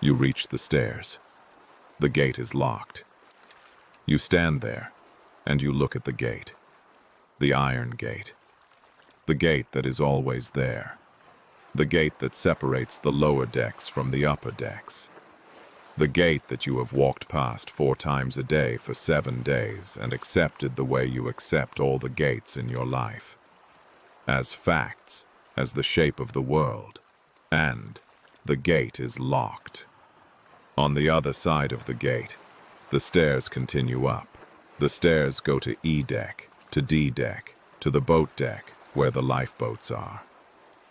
You reach the stairs. The gate is locked. You stand there, and you look at the gate. The iron gate. The gate that is always there. The gate that separates the lower decks from the upper decks. The gate that you have walked past 4 times a day for 7 days and accepted the way you accept all the gates in your life. As facts, as the shape of the world. And the gate is locked. On the other side of the gate, the stairs continue up. The stairs go to E deck, to D deck, to the boat deck, where the lifeboats are.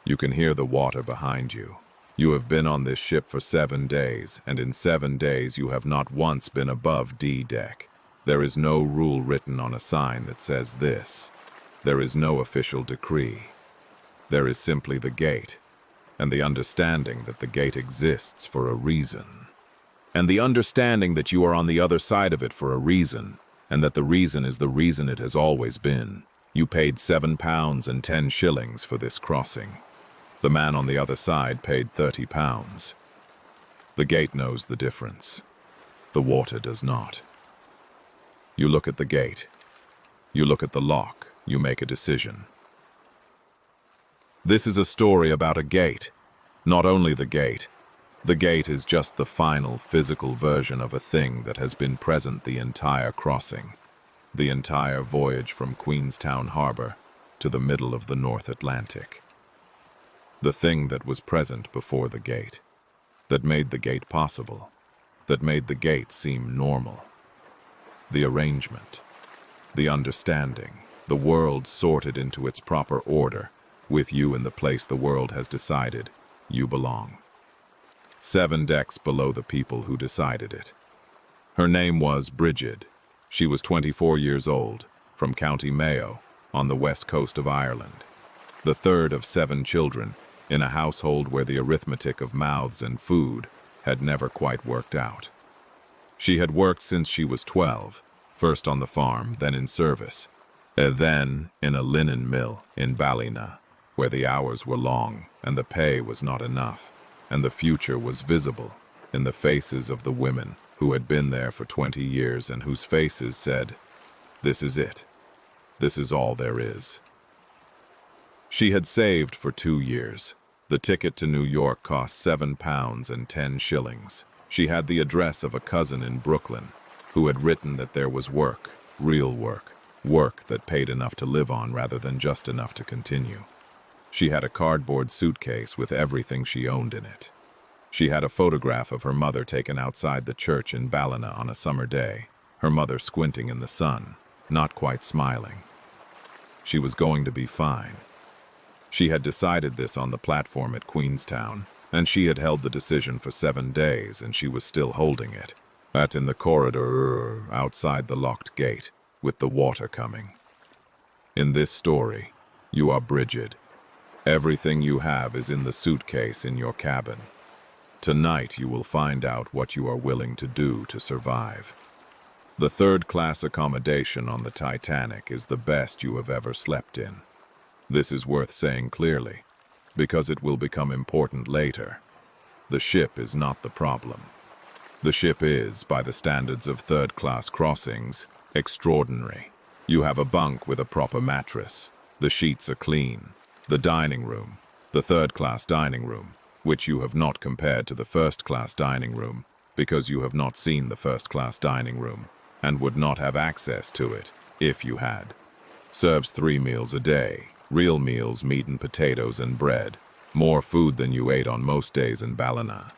You can hear the water behind you. You have been on this ship for 7 days, and in 7 days you have not once been above D deck. There is no rule written on a sign that says this. There is no official decree. There is simply the gate, and the understanding that the gate exists for a reason. And the understanding that you are on the other side of it for a reason, and that the reason is the reason it has always been. You paid £7 and 10 shillings for this crossing. The man on the other side paid £30. The gate knows the difference. The water does not. You look at the gate. You look at the lock. You make a decision. This is a story about a gate. Not only the gate. The gate is just the final physical version of a thing that has been present the entire crossing. The entire voyage from Queenstown Harbor to the middle of the North Atlantic. The thing that was present before the gate, that made the gate possible, that made the gate seem normal. The arrangement, the understanding, the world sorted into its proper order, with you in the place the world has decided you belong. 7 decks below the people who decided it. Her name was Bridget. She was 24 years old, from County Mayo, on the west coast of Ireland. The third of 7 children, in a household where the arithmetic of mouths and food had never quite worked out. She had worked since she was 12, first on the farm, then in service, then in a linen mill in Ballina, where the hours were long and the pay was not enough, and the future was visible in the faces of the women who had been there for 20 years and whose faces said, "This is it. This is all there is." She had saved for 2 years. The ticket to New York cost £7 and 10 shillings. She had the address of a cousin in Brooklyn who had written that there was work, real work, work that paid enough to live on rather than just enough to continue. She had a cardboard suitcase with everything she owned in it. She had a photograph of her mother taken outside the church in Ballina on a summer day, her mother squinting in the sun, not quite smiling. She was going to be fine. She had decided this on the platform at Queenstown, and she had held the decision for 7 days, and she was still holding it, in the corridor outside the locked gate, with the water coming. In this story, you are Bridget. Everything you have is in the suitcase in your cabin. Tonight you will find out what you are willing to do to survive. The 3rd-class accommodation on the Titanic is the best you have ever slept in. This is worth saying clearly, because it will become important later. The ship is not the problem. The ship is, by the standards of 3rd-class crossings, extraordinary. You have a bunk with a proper mattress. The sheets are clean. The dining room, the 3rd-class dining room, which you have not compared to the 1st-class dining room, because you have not seen the 1st-class dining room, and would not have access to it, if you had. Serves 3 meals a day. Real meals, meat and potatoes and bread. More food than you ate on most days in Ballina.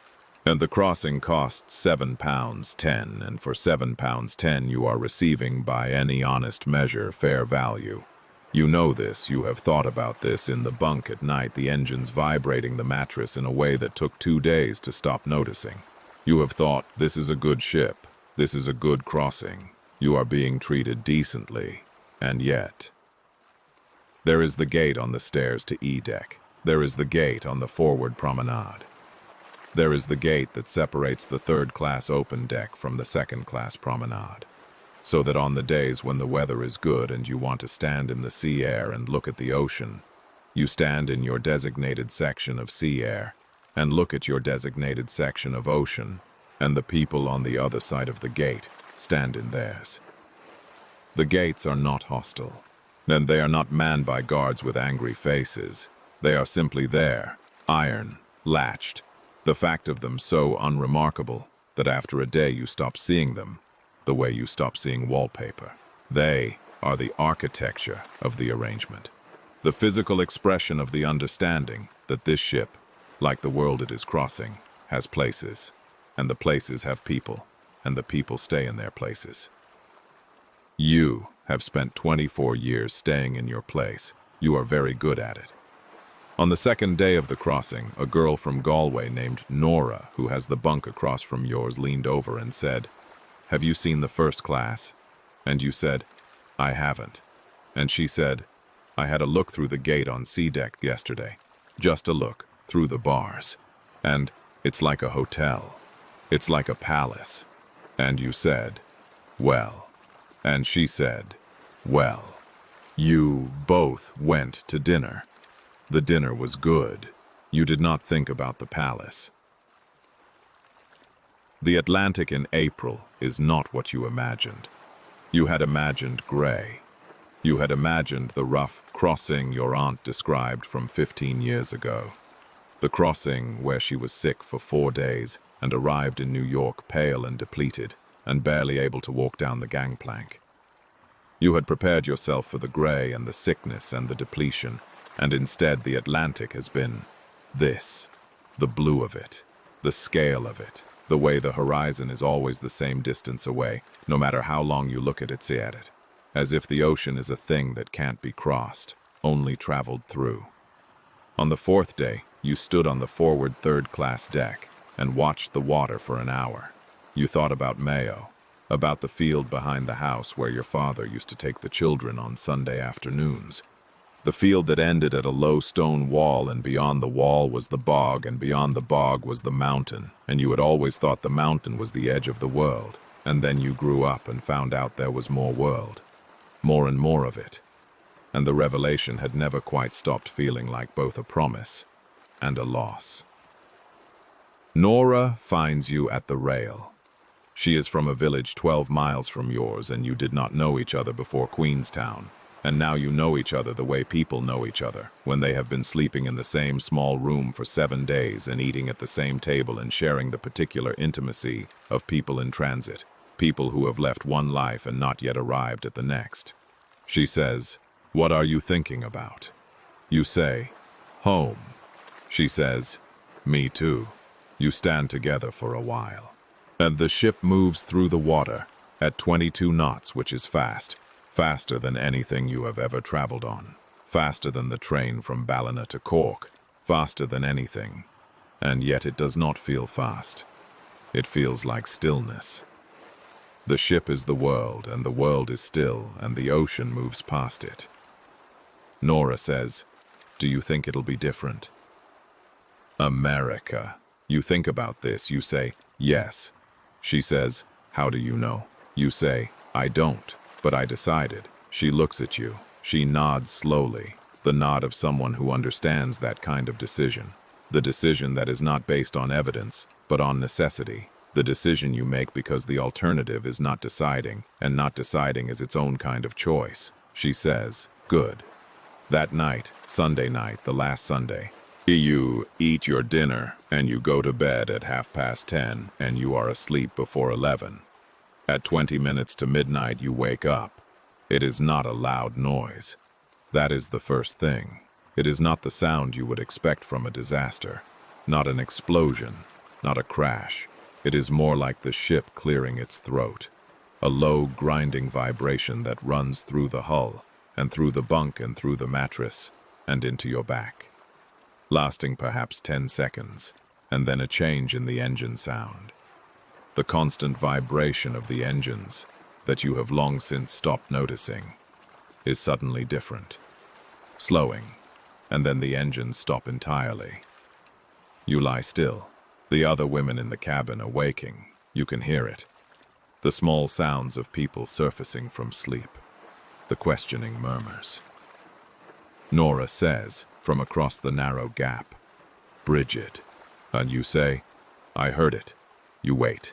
And the crossing costs £7.10, and for £7.10 you are receiving, by any honest measure, fair value. You know this, you have thought about this in the bunk at night, the engines vibrating the mattress in a way that took 2 days to stop noticing. You have thought, this is a good ship, this is a good crossing, you are being treated decently, and yet... There is the gate on the stairs to E deck. There is the gate on the forward promenade. There is the gate that separates the 3rd-class open deck from the 2nd-class promenade. So that on the days when the weather is good and you want to stand in the sea air and look at the ocean, you stand in your designated section of sea air and look at your designated section of ocean, and the people on the other side of the gate stand in theirs. The gates are not hostile, and they are not manned by guards with angry faces. They are simply there, iron, latched, the fact of them so unremarkable that after a day you stop seeing them, the way you stop seeing wallpaper. They are the architecture of the arrangement, the physical expression of the understanding that this ship, like the world it is crossing, has places, and the places have people, and the people stay in their places. You have spent 24 years staying in your place. You are very good at it. On the second day of the crossing, a girl from Galway named Nora, who has the bunk across from yours, leaned over and said, "Have you seen the first class?" And you said, "I haven't." And she said, "I had a look through the gate on C deck yesterday. Just a look, through the bars. And it's like a hotel. It's like a palace." And you said, "Well." And she said, "Well." You both went to dinner. The dinner was good. You did not think about the palace. The Atlantic in April is not what you imagined. You had imagined gray. You had imagined the rough crossing your aunt described from 15 years ago. The crossing where she was sick for 4 days and arrived in New York pale and depleted and barely able to walk down the gangplank. You had prepared yourself for the gray and the sickness and the depletion, and instead the Atlantic has been this, the blue of it, the scale of it, the way the horizon is always the same distance away, no matter how long you look at it, as if the ocean is a thing that can't be crossed, only traveled through. On the 4th day, you stood on the forward third-class deck and watched the water for an hour. You thought about Mayo, about the field behind the house where your father used to take the children on Sunday afternoons. The field that ended at a low stone wall, and beyond the wall was the bog, and beyond the bog was the mountain, and you had always thought the mountain was the edge of the world, and then you grew up and found out there was more world, more and more of it, and the revelation had never quite stopped feeling like both a promise and a loss. Nora finds you at the rail. She is from a village 12 miles from yours, and you did not know each other before Queenstown. And now you know each other the way people know each other, when they have been sleeping in the same small room for 7 days and eating at the same table and sharing the particular intimacy of people in transit, people who have left one life and not yet arrived at the next. She says, "What are you thinking about?" You say, "Home." She says, "Me too." You stand together for a while. And the ship moves through the water at 22 knots, which is fast. Faster than anything you have ever traveled on. Faster than the train from Ballina to Cork. Faster than anything. And yet it does not feel fast. It feels like stillness. The ship is the world, and the world is still, and the ocean moves past it. Nora says, "Do you think it'll be different?" America. You think about this. You say, "Yes." She says, "How do you know?" You say, "I don't. But I decided." She looks at you. She nods slowly, the nod of someone who understands that kind of decision. The decision that is not based on evidence, but on necessity. The decision you make because the alternative is not deciding, and not deciding is its own kind of choice. She says, "Good." That night, Sunday night, the last Sunday, you eat your dinner, and you go to bed at 10:30, and you are asleep before 11. At 20 minutes to midnight, you wake up. It is not a loud noise. That is the first thing. It is not the sound you would expect from a disaster. Not an explosion, not a crash. It is more like the ship clearing its throat. A low, grinding vibration that runs through the hull, and through the bunk, and through the mattress, and into your back. Lasting perhaps 10 seconds, and then a change in the engine sound. The constant vibration of the engines, that you have long since stopped noticing, is suddenly different. Slowing, and then the engines stop entirely. You lie still. The other women in the cabin are waking. You can hear it. The small sounds of people surfacing from sleep. The questioning murmurs. Nora says, from across the narrow gap, "Bridget." And you say, "I heard it." You wait.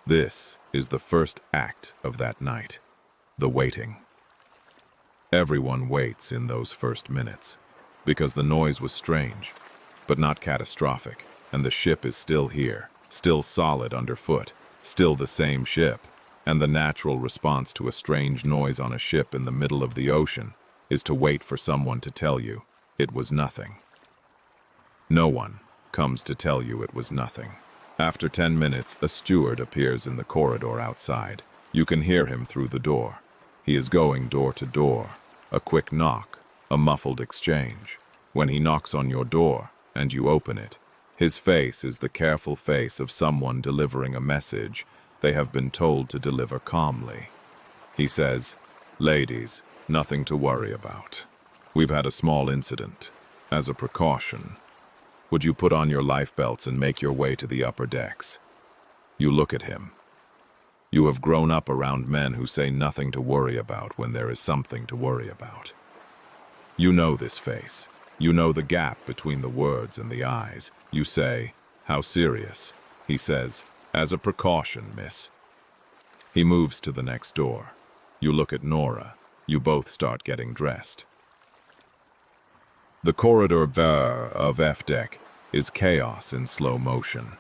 This is the first act of that night, the waiting. Everyone waits in those first minutes, because the noise was strange, but not catastrophic, and the ship is still here, still solid underfoot, still the same ship, and the natural response to a strange noise on a ship in the middle of the ocean is to wait for someone to tell you it was nothing. No one comes to tell you it was nothing. After 10 minutes, a steward appears in the corridor outside. You can hear him through the door. He is going door to door. A quick knock, a muffled exchange. When he knocks on your door, and you open it, his face is the careful face of someone delivering a message they have been told to deliver calmly. He says, "Ladies, nothing to worry about. We've had a small incident. As a precaution, would you put on your life belts and make your way to the upper decks?" You look at him. You have grown up around men who say nothing to worry about when there is something to worry about. You know this face. You know the gap between the words and the eyes. You say, "How serious?" He says, "As a precaution, miss." He moves to the next door. You look at Nora. You both start getting dressed. The corridor of F deck is chaos in slow motion.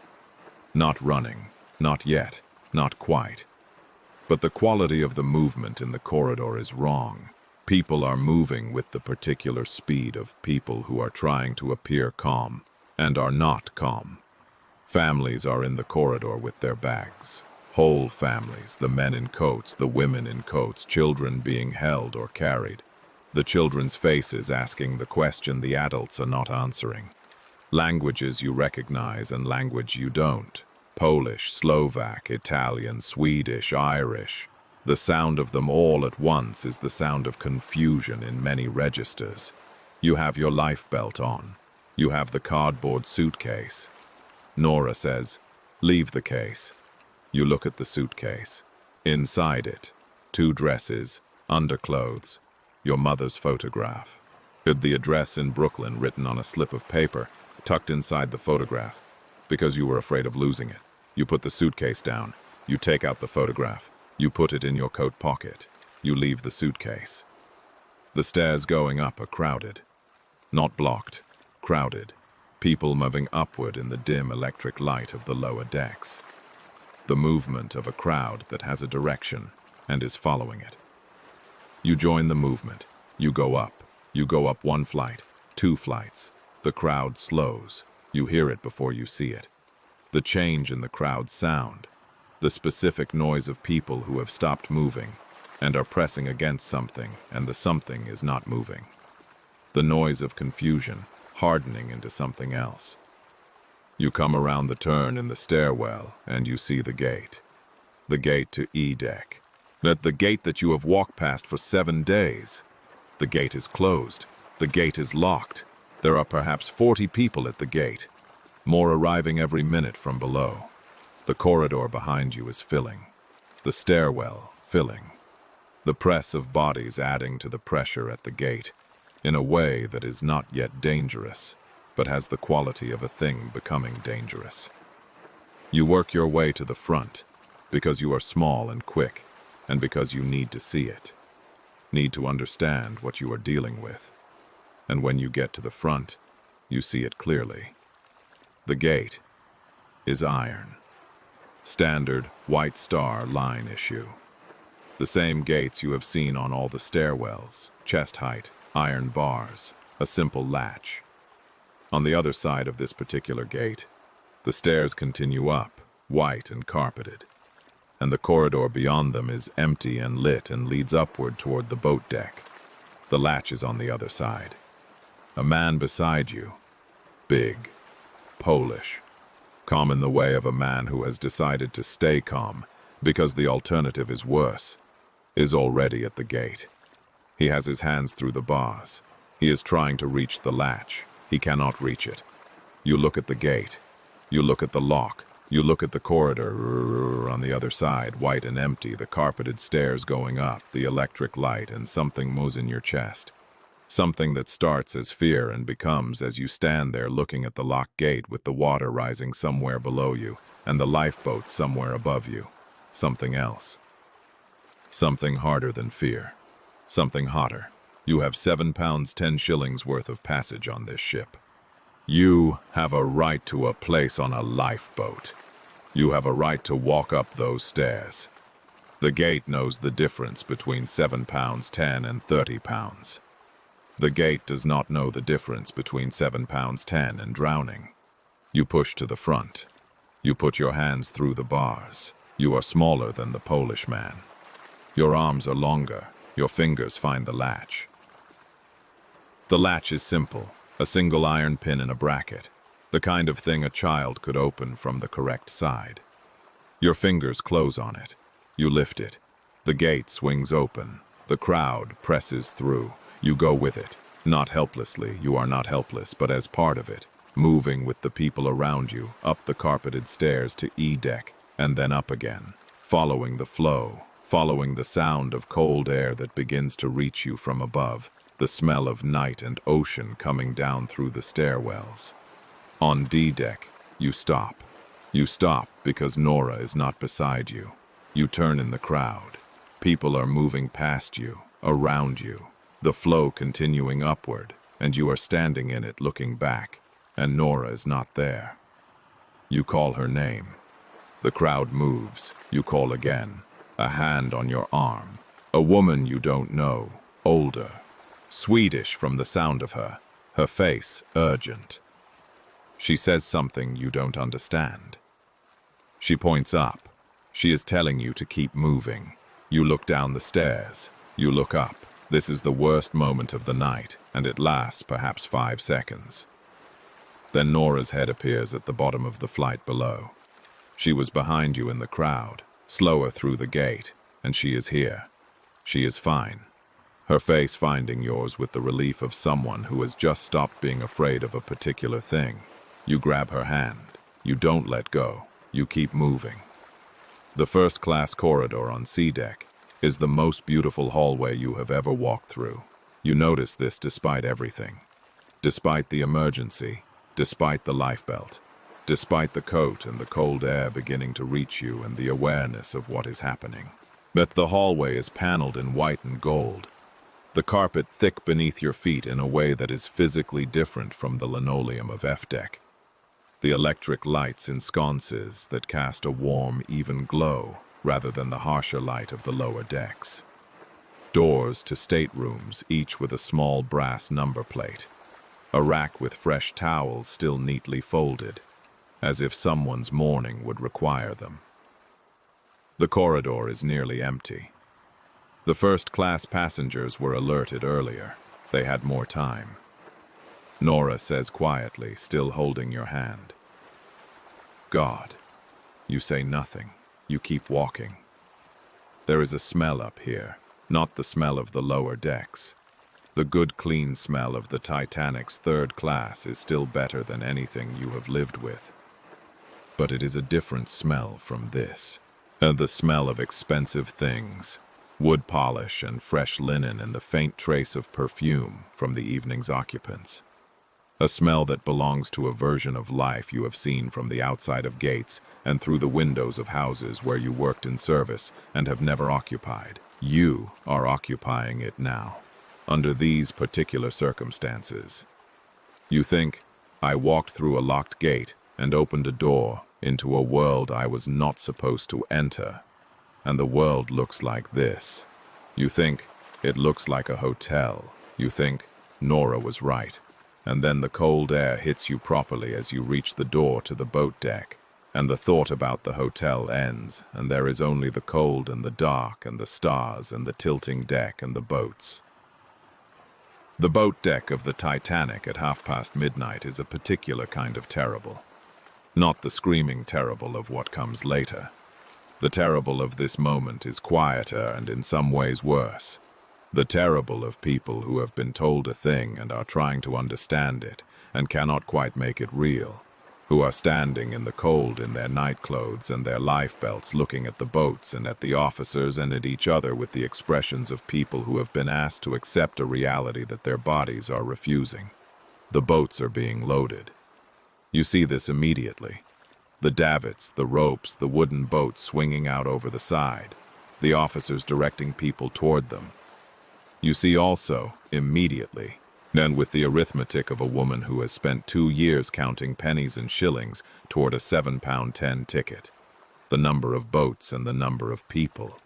Not running, not yet, not quite. But the quality of the movement in the corridor is wrong. People are moving with the particular speed of people who are trying to appear calm and are not calm. Families are in the corridor with their bags. Whole families, the men in coats, the women in coats, children being held or carried. The children's faces asking the question the adults are not answering. Languages you recognize and language you don't. Polish, Slovak, Italian, Swedish, Irish. The sound of them all at once is the sound of confusion in many registers. You have your life belt on. You have the cardboard suitcase. Nora says, "Leave the case." You look at the suitcase. Inside it, 2 dresses, underclothes, your mother's photograph. The address in Brooklyn written on a slip of paper, tucked inside the photograph. Because you were afraid of losing it, you put the suitcase down. You take out the photograph. You put it in your coat pocket. You leave the suitcase. The stairs going up are crowded. Not blocked, crowded. People moving upward in the dim electric light of the lower decks. The movement of a crowd that has a direction and is following it. You join the movement. You go up. You go up 1 flight, 2 flights. The crowd slows. You hear it before you see it. The change in the crowd's sound. The specific noise of people who have stopped moving and are pressing against something, and the something is not moving. The noise of confusion, hardening into something else. You come around the turn in the stairwell, and you see the gate. The gate to E deck. The gate that you have walked past for 7 days. The gate is closed. The gate is locked. There are perhaps 40 people at the gate, more arriving every minute from below. The corridor behind you is filling. The stairwell filling. The press of bodies adding to the pressure at the gate, in a way that is not yet dangerous, but has the quality of a thing becoming dangerous. You work your way to the front, because you are small and quick, and because you need to see it, need to understand what you are dealing with. And when you get to the front, you see it clearly. The gate is iron. Standard white star line issue. The same gates you have seen on all the stairwells, chest height, iron bars, a simple latch. On the other side of this particular gate, the stairs continue up, white and carpeted, and the corridor beyond them is empty and lit and leads upward toward the boat deck. The latch is on the other side. A man beside you, big, Polish, calm in the way of a man who has decided to stay calm because the alternative is worse, is already at the gate. He has his hands through the bars. He is trying to reach the latch. He cannot reach it. You look at the gate. You look at the lock. You look at the corridor on the other side, white and empty, the carpeted stairs going up, the electric light, and something moves in your chest. Something that starts as fear and becomes as you stand there looking at the locked gate with the water rising somewhere below you and the lifeboats somewhere above you. Something else. Something harder than fear. Something hotter. You have £7 10 shillings worth of passage on this ship. You have a right to a place on a lifeboat. You have a right to walk up those stairs. The gate knows the difference between £7 10 and £30. The gate does not know the difference between £7 10 and drowning. You push to the front. You put your hands through the bars. You are smaller than the Polish man. Your arms are longer. Your fingers find the latch. The latch is simple, a single iron pin in a bracket, the kind of thing a child could open from the correct side. Your fingers close on it. You lift it. The gate swings open. The crowd presses through. You go with it. Not helplessly, you are not helpless, but as part of it, moving with the people around you, up the carpeted stairs to E deck, and then up again, following the flow, following the sound of cold air that begins to reach you from above, the smell of night and ocean coming down through the stairwells. On D deck, you stop. You stop because Nora is not beside you. You turn in the crowd. People are moving past you, around you, the flow continuing upward, and you are standing in it looking back, and Nora is not there. You call her name. The crowd moves. You call again. A hand on your arm. A woman you don't know, older. Swedish from the sound of her face urgent. She says something you don't understand. She points up. She is telling you to keep moving. You look down the stairs. You look up. This is the worst moment of the night, and it lasts perhaps 5 seconds. Then Nora's head appears at the bottom of the flight below. She was behind you in the crowd, slower through the gate, and she is here. She is fine. Her face finding yours with the relief of someone who has just stopped being afraid of a particular thing. You grab her hand. You don't let go. You keep moving. The first-class corridor on C deck is the most beautiful hallway you have ever walked through. You notice this despite everything. Despite the emergency, despite the lifebelt, despite the coat and the cold air beginning to reach you and the awareness of what is happening. But the hallway is paneled in white and gold. The carpet thick beneath your feet in a way that is physically different from the linoleum of F deck. The electric lights in sconces that cast a warm, even glow rather than the harsher light of the lower decks. Doors to staterooms, each with a small brass number plate. A rack with fresh towels still neatly folded, as if someone's mourning would require them. The corridor is nearly empty. The first-class passengers were alerted earlier. They had more time. Nora says quietly, still holding your hand. God. You say nothing. You keep walking. There is a smell up here, not the smell of the lower decks. The good, clean smell of the Titanic's third class is still better than anything you have lived with. But it is a different smell from this. The smell of expensive things, wood polish and fresh linen and the faint trace of perfume from the evening's occupants. A smell that belongs to a version of life you have seen from the outside of gates and through the windows of houses where you worked in service and have never occupied. You are occupying it now, under these particular circumstances. You think, I walked through a locked gate and opened a door into a world I was not supposed to enter, and the world looks like this. You think, it looks like a hotel. You think, Nora was right. And then the cold air hits you properly as you reach the door to the boat deck, and the thought about the hotel ends, and there is only the cold and the dark and the stars and the tilting deck and the boats. The boat deck of the Titanic at midnight is a particular kind of terrible. Not the screaming terrible of what comes later. The terrible of this moment is quieter and in some ways worse. The terrible of people who have been told a thing and are trying to understand it and cannot quite make it real. who are standing in the cold in their nightclothes and their lifebelts, looking at the boats and at the officers and at each other with the expressions of people who have been asked to accept a reality that their bodies are refusing. The boats are being loaded. You see this immediately. The davits, the ropes, the wooden boats swinging out over the side, the officers directing people toward them. You see also, immediately, and with the arithmetic of a woman who has spent 2 years counting pennies and shillings toward a £7.10 ticket, the number of boats and the number of people.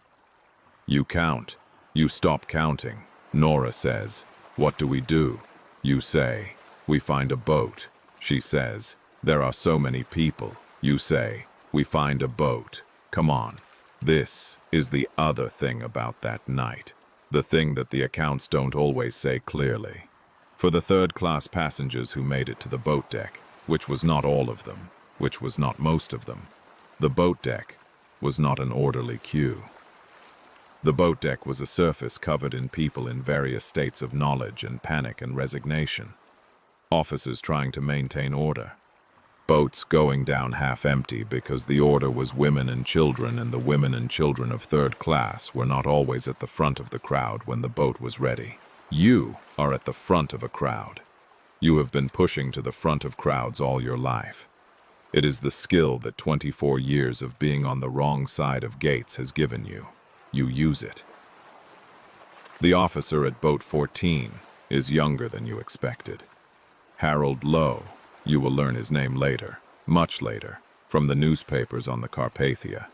You count. You stop counting. Nora says, "What do we do?" You say, "We find a boat." She says, "There are so many people." You say, "We find a boat." Come on. This is the other thing about that night. The thing that the accounts don't always say clearly. For the third-class passengers who made it to the boat deck, which was not all of them, which was not most of them, the boat deck was not an orderly queue. The boat deck was a surface covered in people in various states of knowledge and panic and resignation. Officers trying to maintain order. Boats going down half empty because the order was women and children, and the women and children of third class were not always at the front of the crowd when the boat was ready. You are at the front of a crowd. You have been pushing to the front of crowds all your life. It is the skill that 24 years of being on the wrong side of gates has given you. You use it. The officer at boat 14 is younger than you expected. Harold Lowe, you will learn his name later, much later, from the newspapers on the Carpathia,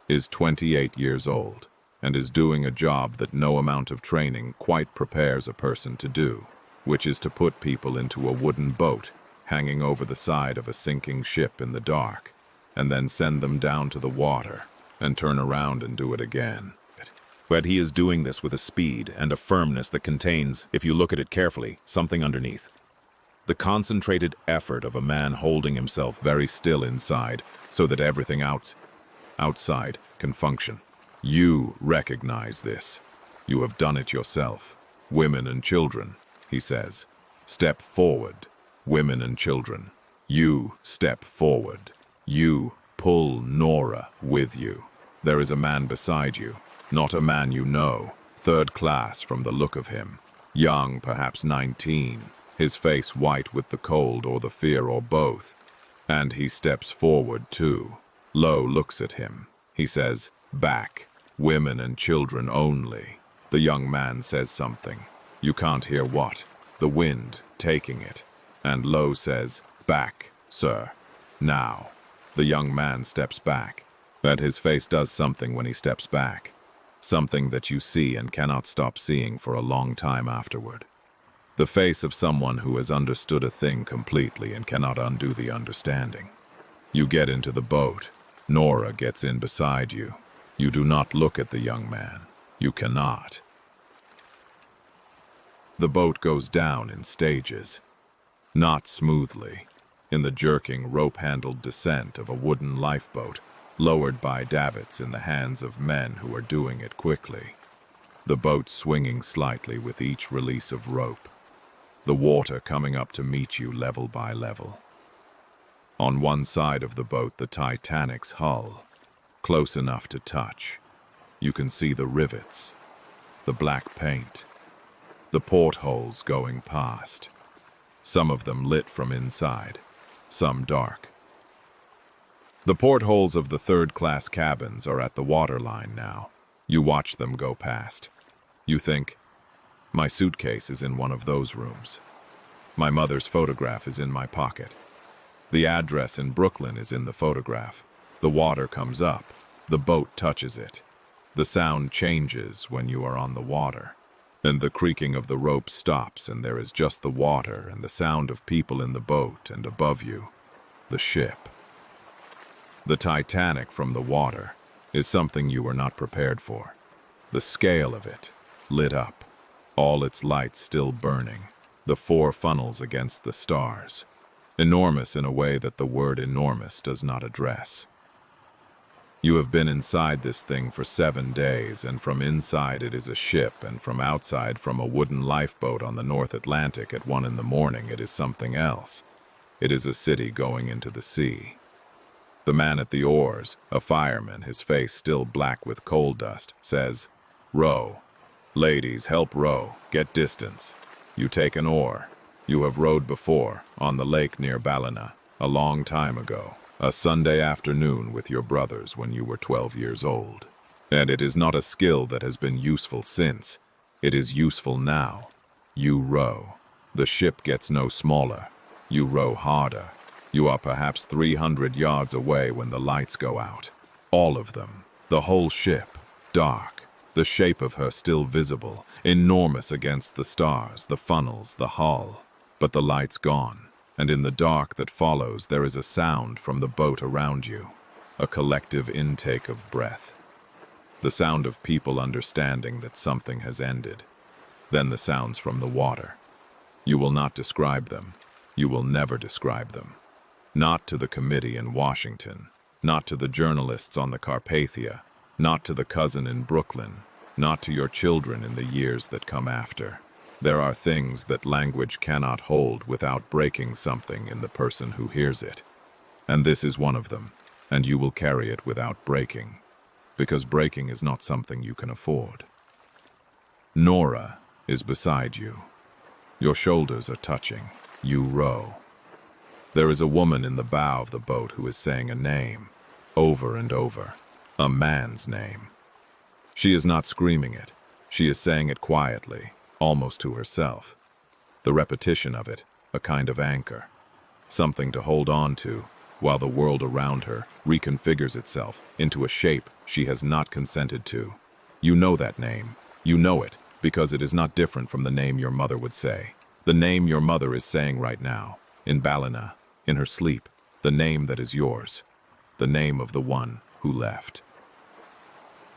is 28 years old and is doing a job that no amount of training quite prepares a person to do, which is to put people into a wooden boat hanging over the side of a sinking ship in the dark, and then send them down to the water and turn around and do it again. But he is doing this with a speed and a firmness that contains, if you look at it carefully, something underneath. The concentrated effort of a man holding himself very still inside so that everything outside can function. You recognize this. You have done it yourself. Women and children, he says. Step forward. Women and children. You step forward. You pull Nora with you. There is a man beside you. Not a man you know. Third class from the look of him. Young, perhaps 19. His face white with the cold or the fear or both. And he steps forward too. Lowe looks at him. He says, "Back. Women and children only." The young man says something. You can't hear what. The wind taking it. And Lowe says, "Back, sir. Now." The young man steps back. And his face does something when he steps back. Something that you see and cannot stop seeing for a long time afterward. The face of someone who has understood a thing completely and cannot undo the understanding. You get into the boat. Nora gets in beside you. You do not look at the young man. You cannot. The boat goes down in stages. Not smoothly. In the jerking, rope-handled descent of a wooden lifeboat, lowered by davits in the hands of men who are doing it quickly. The boat swinging slightly with each release of rope. The water coming up to meet you level by level. On one side of the boat, the Titanic's hull, close enough to touch. You can see the rivets, the black paint, the portholes going past. Some of them lit from inside, some dark. The portholes of the third-class cabins are at the waterline now. You watch them go past. You think, my suitcase is in one of those rooms. My mother's photograph is in my pocket. The address in Brooklyn is in the photograph. The water comes up. The boat touches it. The sound changes when you are on the water. And the creaking of the rope stops, and there is just the water and the sound of people in the boat, and above you, the ship. The Titanic from the water is something you were not prepared for. The scale of it, lit up, all its lights still burning, the 4 funnels against the stars, enormous in a way that the word enormous does not address. You have been inside this thing for 7 days, and from inside it is a ship, and from outside from a wooden lifeboat on the North Atlantic at 1 in the morning it is something else. It is a city going into the sea. The man at the oars, a fireman, his face still black with coal dust, says, "Row. Ladies, help row. Get distance. You take an oar. You have rowed before, on the lake near Ballina, a long time ago, a Sunday afternoon with your brothers when you were 12 years old. And it is not a skill that has been useful since. It is useful now. You row. The ship gets no smaller. You row harder. You are perhaps 300 yards away when the lights go out. All of them. The whole ship. Dark. The shape of her still visible, enormous against the stars, the funnels, the hull. But the lights gone, and in the dark that follows there is a sound from the boat around you. A collective intake of breath. The sound of people understanding that something has ended. Then the sounds from the water. You will not describe them. You will never describe them. Not to the committee in Washington, not to the journalists on the Carpathia, not to the cousin in Brooklyn, not to your children in the years that come after. There are things that language cannot hold without breaking something in the person who hears it. And this is one of them, and you will carry it without breaking, because breaking is not something you can afford. Nora is beside you. Your shoulders are touching. You row. There is a woman in the bow of the boat who is saying a name, over and over, a man's name. She is not screaming it. She is saying it quietly, almost to herself. The repetition of it, a kind of anchor, something to hold on to, while the world around her reconfigures itself into a shape she has not consented to. You know that name. You know it, because it is not different from the name your mother would say. The name your mother is saying right now, in Ballina, in her sleep, the name that is yours, the name of the one who left.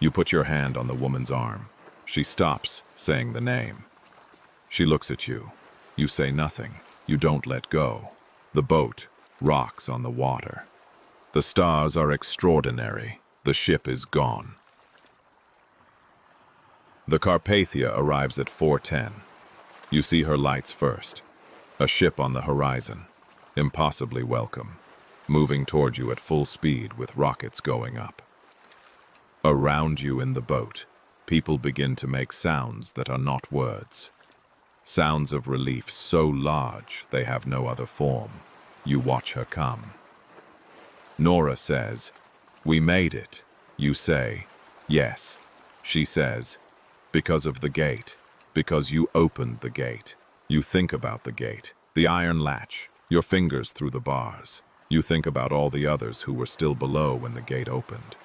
You put your hand on the woman's arm. She stops saying the name. She looks at you. You say nothing. You don't let go. The boat rocks on the water. The stars are extraordinary. The ship is gone. The Carpathia arrives at 4:10. You see her lights first. A ship on the horizon, impossibly welcome, moving toward you at full speed with rockets going up. Around you in the boat, people begin to make sounds that are not words. Sounds of relief so large they have no other form. You watch her come. Nora says, "We made it." You say, "Yes." She says, "Because of the gate. Because you opened the gate." You think about the gate, the iron latch, your fingers through the bars. You think about all the others who were still below when the gate opened.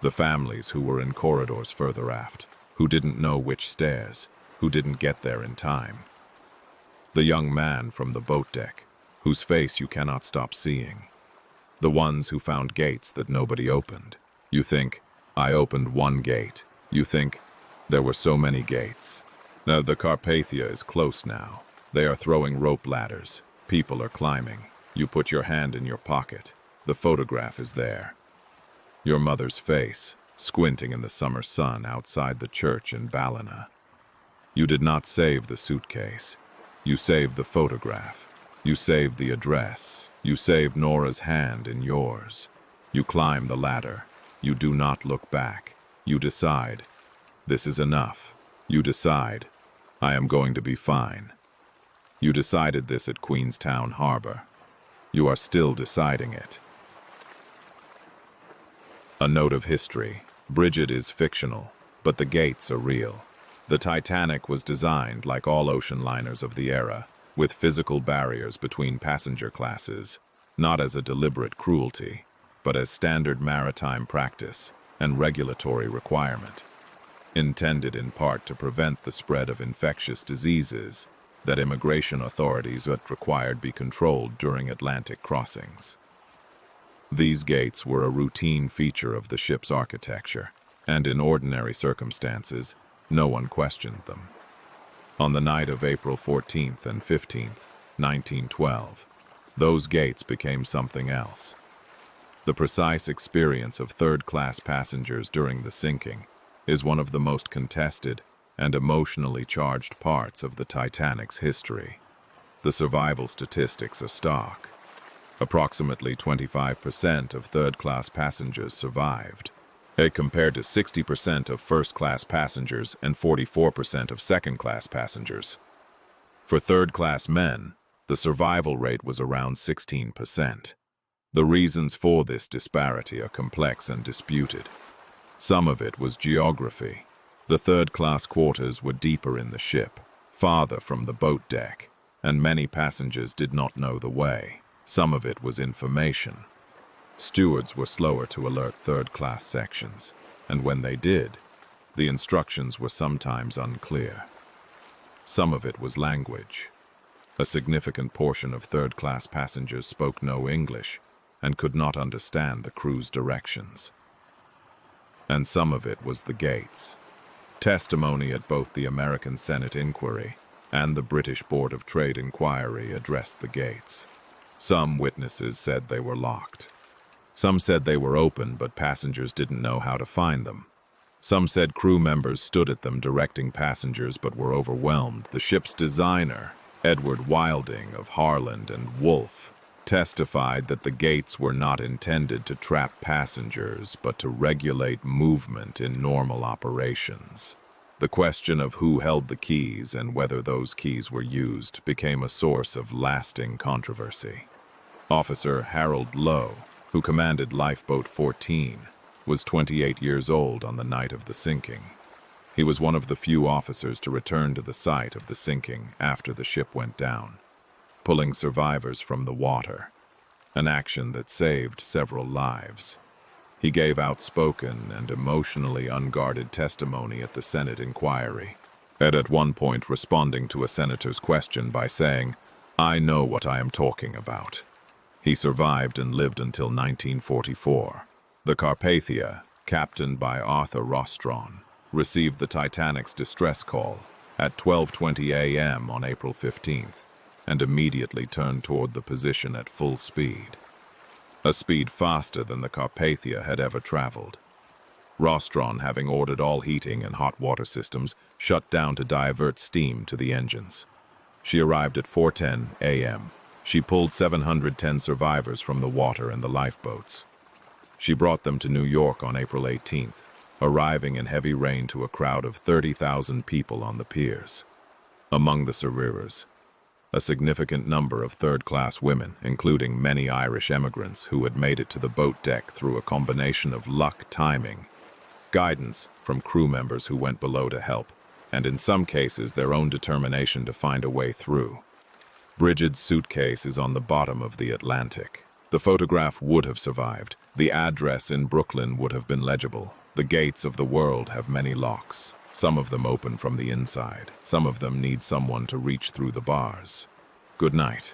The families who were in corridors further aft, who didn't know which stairs, who didn't get there in time. The young man from the boat deck, whose face you cannot stop seeing. The ones who found gates that nobody opened. You think, "I opened one gate." You think, "There were so many gates." Now the Carpathia is close now. They are throwing rope ladders. People are climbing. You put your hand in your pocket. The photograph is there. Your mother's face, squinting in the summer sun outside the church in Ballina. You did not save the suitcase. You saved the photograph. You saved the address. You saved Nora's hand in yours. You climb the ladder. You do not look back. You decide, this is enough. You decide, I am going to be fine. You decided this at Queenstown Harbor. You are still deciding it. A note of history. Bridget is fictional, but the gates are real. The Titanic was designed, like all ocean liners of the era, with physical barriers between passenger classes, not as a deliberate cruelty, but as standard maritime practice and regulatory requirement, intended in part to prevent the spread of infectious diseases that immigration authorities had required be controlled during Atlantic crossings. These gates were a routine feature of the ship's architecture, and in ordinary circumstances, no one questioned them. On the night of April 14th and 15th, 1912, those gates became something else. The precise experience of third-class passengers during the sinking is one of the most contested and emotionally charged parts of the Titanic's history. The survival statistics are stark. Approximately 25% of third-class passengers survived, compared to 60% of first-class passengers and 44% of second-class passengers. For third-class men, the survival rate was around 16%. The reasons for this disparity are complex and disputed. Some of it was geography. The third-class quarters were deeper in the ship, farther from the boat deck, and many passengers did not know the way. Some of it was information. Stewards were slower to alert third-class sections, and when they did, the instructions were sometimes unclear. Some of it was language. A significant portion of third-class passengers spoke no English and could not understand the crew's directions. And some of it was the gates. Testimony at both the American Senate inquiry and the British Board of Trade inquiry addressed the gates. Some witnesses said they were locked. Some said they were open, but passengers didn't know how to find them. Some said crew members stood at them directing passengers but were overwhelmed. The ship's designer, Edward Wilding of Harland and Wolff, testified that the gates were not intended to trap passengers but to regulate movement in normal operations. The question of who held the keys and whether those keys were used became a source of lasting controversy. Officer Harold Lowe, who commanded Lifeboat 14, was 28 years old on the night of the sinking. He was one of the few officers to return to the site of the sinking after the ship went down, pulling survivors from the water, an action that saved several lives. He gave outspoken and emotionally unguarded testimony at the Senate inquiry, and at one point responding to a senator's question by saying, "I know what I am talking about." He survived and lived until 1944. The Carpathia, captained by Arthur Rostron, received the Titanic's distress call at 12:20 a.m. on April 15th and immediately turned toward the position at full speed, a speed faster than the Carpathia had ever traveled. Rostron, having ordered all heating and hot water systems shut down to divert steam to the engines. She arrived at 4:10 a.m. She pulled 710 survivors from the water and the lifeboats. She brought them to New York on April 18th, arriving in heavy rain to a crowd of 30,000 people on the piers. Among the survivors, a significant number of third-class women, including many Irish emigrants who had made it to the boat deck through a combination of luck, timing, guidance from crew members who went below to help, and in some cases their own determination to find a way through. Bridget's suitcase is on the bottom of the Atlantic. The photograph would have survived. The address in Brooklyn would have been legible. The gates of the world have many locks. Some of them open from the inside. Some of them need someone to reach through the bars. Good night.